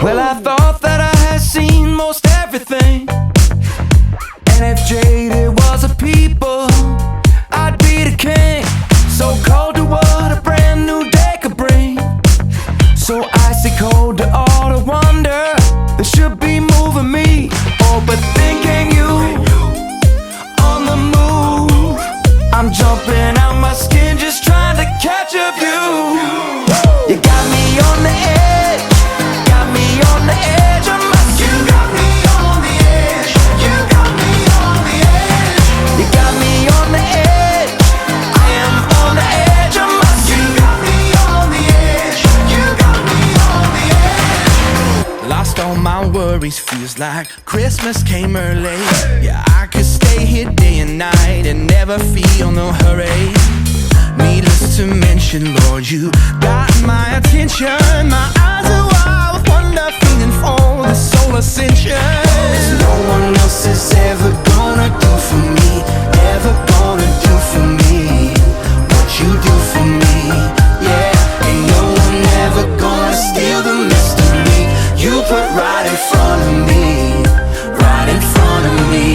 Well, I thought that I had seen most everything, and if jaded was a people, I'd be the king. So cold to what a brand new day could bring, so icy cold to all the wonder that should be moving me. Oh, but then came you on the move. I'm jumping out my skin just trying to catch a view. You got me on the edge, got me on the edge of my seat. You got me on the edge, you got me on the edge. You got me on the edge, I am on the edge of my seat. You got me on the edge, you got me on the edge. Lost all my worries, feels like Christmas came early. Yeah, I could stay here day and night and never feel no hurry. Needless to mention, Lord, you got my attention. My eyes are wild with wonder, feeling for the soul ascension. 'Cause no one else is ever gonna do for me, ever gonna do for me what you do for me. Yeah, ain't no one ever gonna steal the mystery you put right in front of me, right in front of me.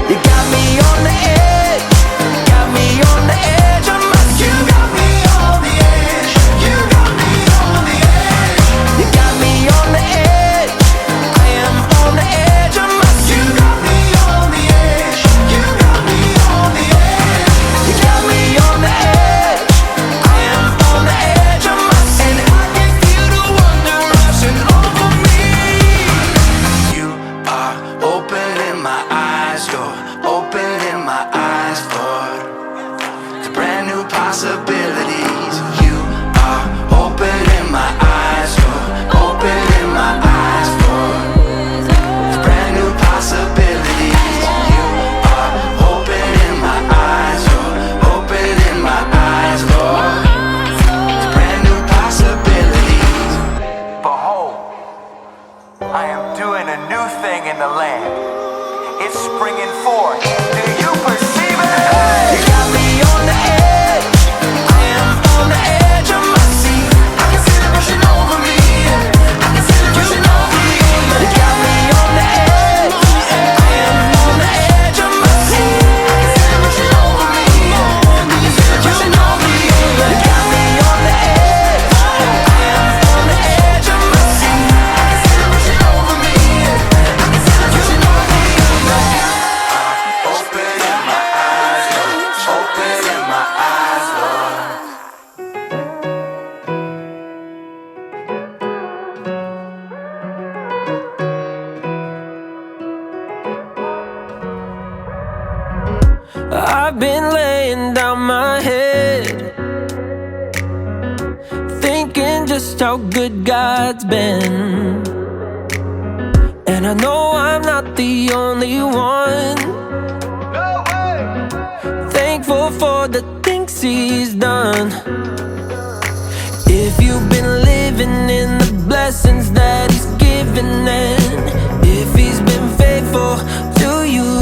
You got me on the edge, got me on the edge of my seat. You got me on the edge, you got me on the edge. You got me on the edge, I am on the edge of my seat. You got me on the edge, you got me on the edge. You got me on the edge, I am on the edge of my seat. And I can feel the wonder rushing over me. You are opening my eyes, you're opening my eyes, Lord, to brand new possibilities. You are opening my eyes, you're opening my eyes, Lord, to brand new possibilities. You are opening my eyes, you're opening my eyes, Lord, to brand new possibilities. Behold, I am doing a new thing in the land. It's springing forth. Do you perceive it? You got me on the edge, I am on the edge of my seat. I can feel it rushing over me, I can feel it rushing over me. You got me on the edge, I am on the edge of my seat. I can feel it rushing over me, I can feel it rushing over me. You got me on the edge, I am on the edge of my seat. I can feel it rushing over me, I can feel it rushing over me. Opening my eyes, Lord, opening my eyes, Lord. I've been laying down my head, thinking just how good God's been. And I know I'm not the only one, thankful for the things He's done. If you've been living in the blessings that He's given, and if He's been faithful to you,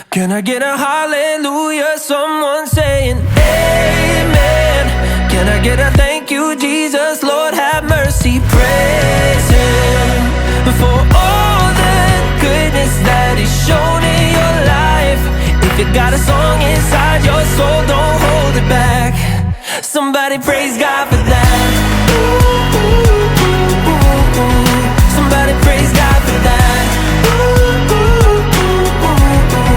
can I get a hallelujah? Someone saying amen. Can I get a thank you, Jesus? Lord have mercy. Praise Him for all the goodness that He's shown in your life. If you got a song inside your soul, don't hold it back. Somebody praise God for that. Ooh, ooh, ooh, ooh, ooh. Somebody praise God for that. Ooh, ooh, ooh, ooh, ooh.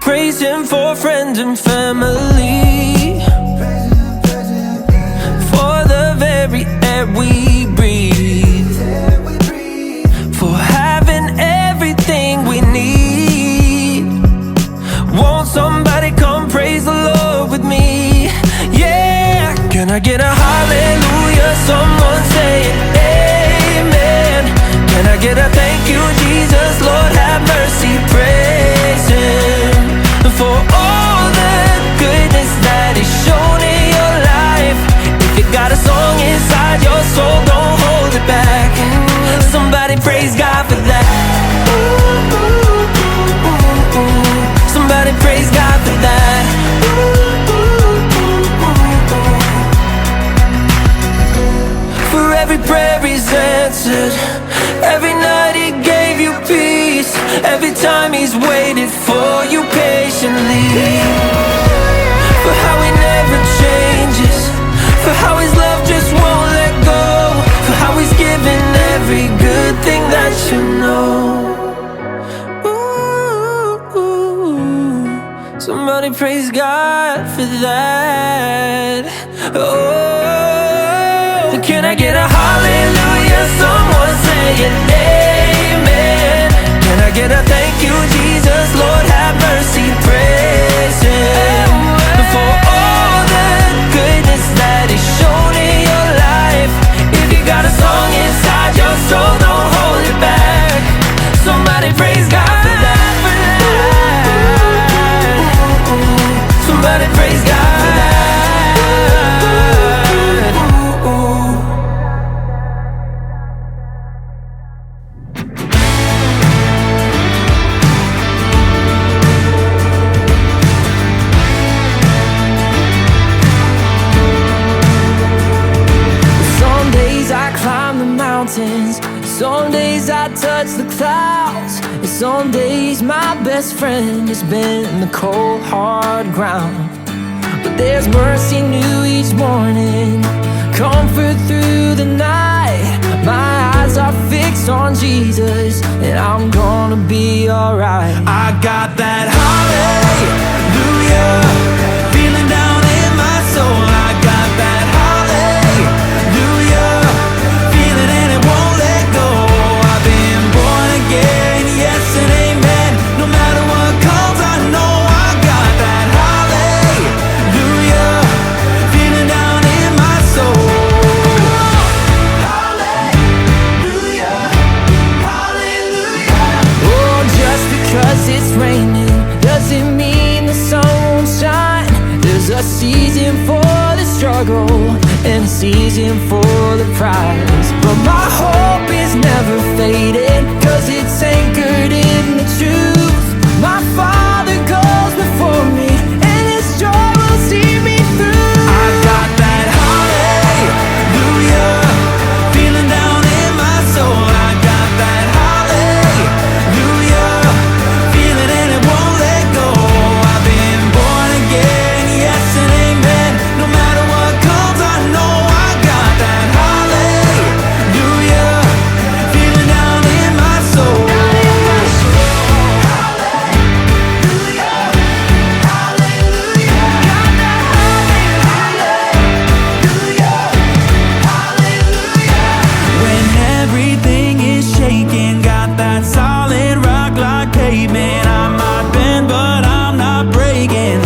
Praise Him for friends and family, for the very air we breathe, for having everything we need. Won't somebody come praise the Lord with me? Yeah, can I get a hallelujah? Someone saying amen. Can I get a thank you, Jesus? Lord have mercy. Praise Him for all the goodness that He's shown in your life. If you got a song inside your soul, don't hold it back. Somebody praise God for that. Ooh, ooh, ooh, ooh. Every time he's waited for you patiently. For how he never changes, for how his love just won't let go, for how he's given every good thing that you know. Ooh, somebody praise God for that. Oh, can I get a hallelujah? Someone say an amen. Can I get a thank you, Jesus? Lord have mercy, praise him for all the goodness that he's shown in your life. If you got a song inside your soul, don't hold it back. Somebody praise God for that. Somebody praise God for that. Some days I climb the mountains, some days I touch the clouds, and some days my best friend has been the cold hard ground. But there's mercy new each morning, comfort through the night. My eyes are fixed on Jesus, and I'm gonna be alright. I got that hallelujah feeling down in my soul. I got that hallelujah feeling and it won't let go. I've been born again, yes and amen. No matter what comes, I know I got that hallelujah feeling down in my soul. Hallelujah, hallelujah. Oh, just because it's raining doesn't mean the sun won't shine. There's a season for the struggle and a season for the prize. But my hope is never fading, 'cause it's anchored in the truth. My Father goes before me, and his joy will see me through. I got that hallelujah feeling down in my soul. I got that hallelujah feeling and it won't let go. I've been born again, yes and amen. No matter what comes, I know I got that hallelujah feeling down in my soul. When everything is shaking, got that solid rock like pavement. I might bend, but I'm not breaking.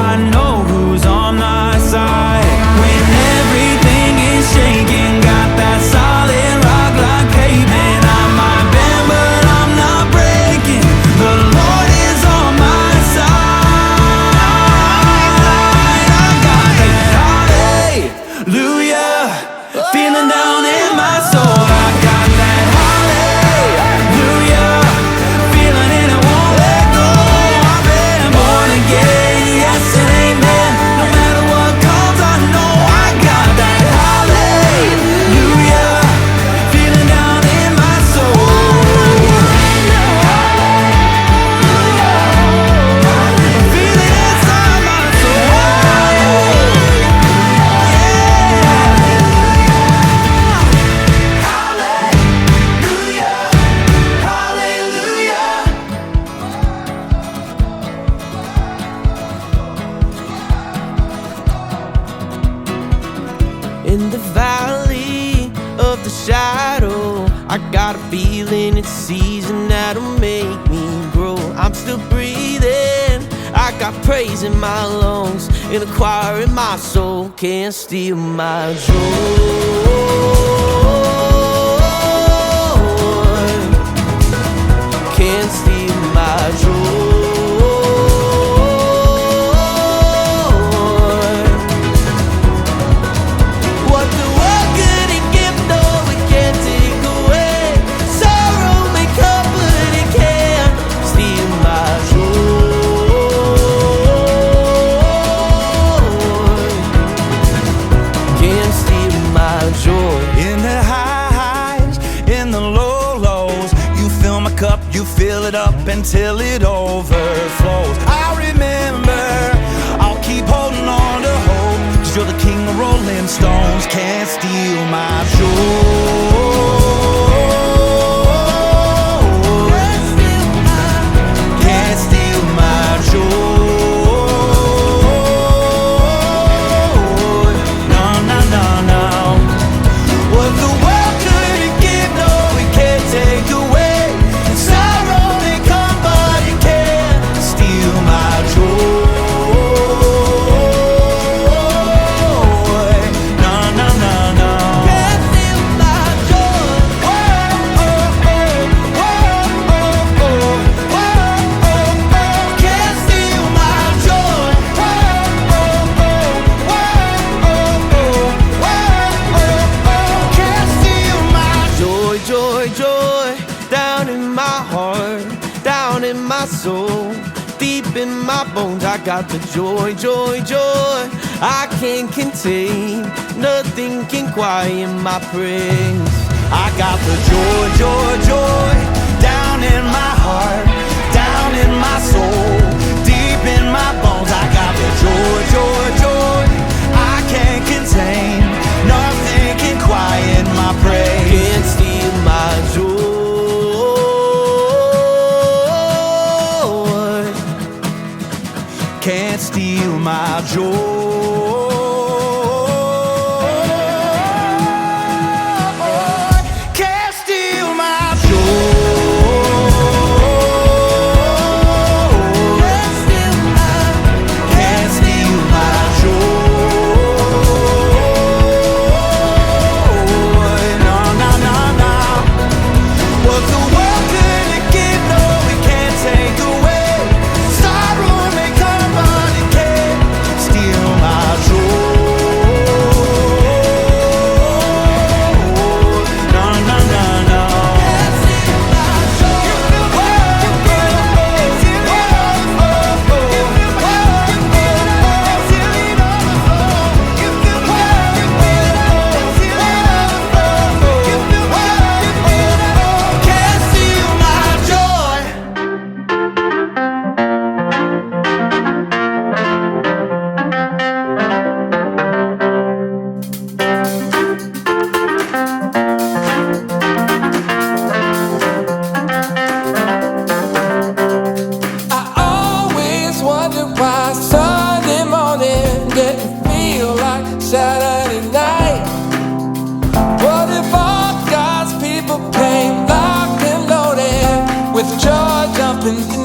I know who's on my side. When everything is shaking, got that solid rock like pavement. I might bend, but I'm not breaking. The Lord is on my side. I got that hallelujah feeling down in my soul. I got that hallelujah feeling and it won't let go. I've been born again, yes and amen. No matter what comes, I know I got that hallelujah feeling down in my soul. Feeling inside my soul. In the valley of the shadow, I got a feeling it's season that'll make me grow. I'm still breathing, I got praise in my lungs, and a choir in my soul can't steal my joy. Can't steal my joy. What the world couldn't give, no, it can't take away. Sorrow may come, but it can't steal my joy. Can't steal my joy. In the high up until it overflows. I remember, I'll keep holding on to hope, 'cause you're the king of Rolling Stones. Can't steal my joy. Can't steal my joy. No, no, no, no. What the world couldn't give, no, it can't take away. And sorrow may come, but it can't steal my joy. No, no, no, no. Can't steal my joy. Oh, oh, oh, oh, oh, oh, oh, oh, oh. Can't steal my joy. Oh, oh, oh, oh, oh, oh, oh, oh. Can't steal my joy, joy, joy. Down in my heart, down in my soul, deep in my bones, I got the joy, joy, joy. I can't contain, nothing can quiet my praise. I got the joy, joy, joy. Down in my heart, down in my soul, deep in my bones, I got the joy, joy, joy. I can't contain, nothing can quiet my praise. Can't steal my joy. Can't steal my joy. Can't steal my joy. Can't steal my joy. No, no, no, no. What the world couldn't give, no, it can't take away. Sorrow may come, but it can't steal my joy. No, no, no, no. Can't steal my joy. Can't steal my joy. I always wonder why Sunday morning didn't feel like Saturday night. What if all God's people came locked and loaded with joy jumping in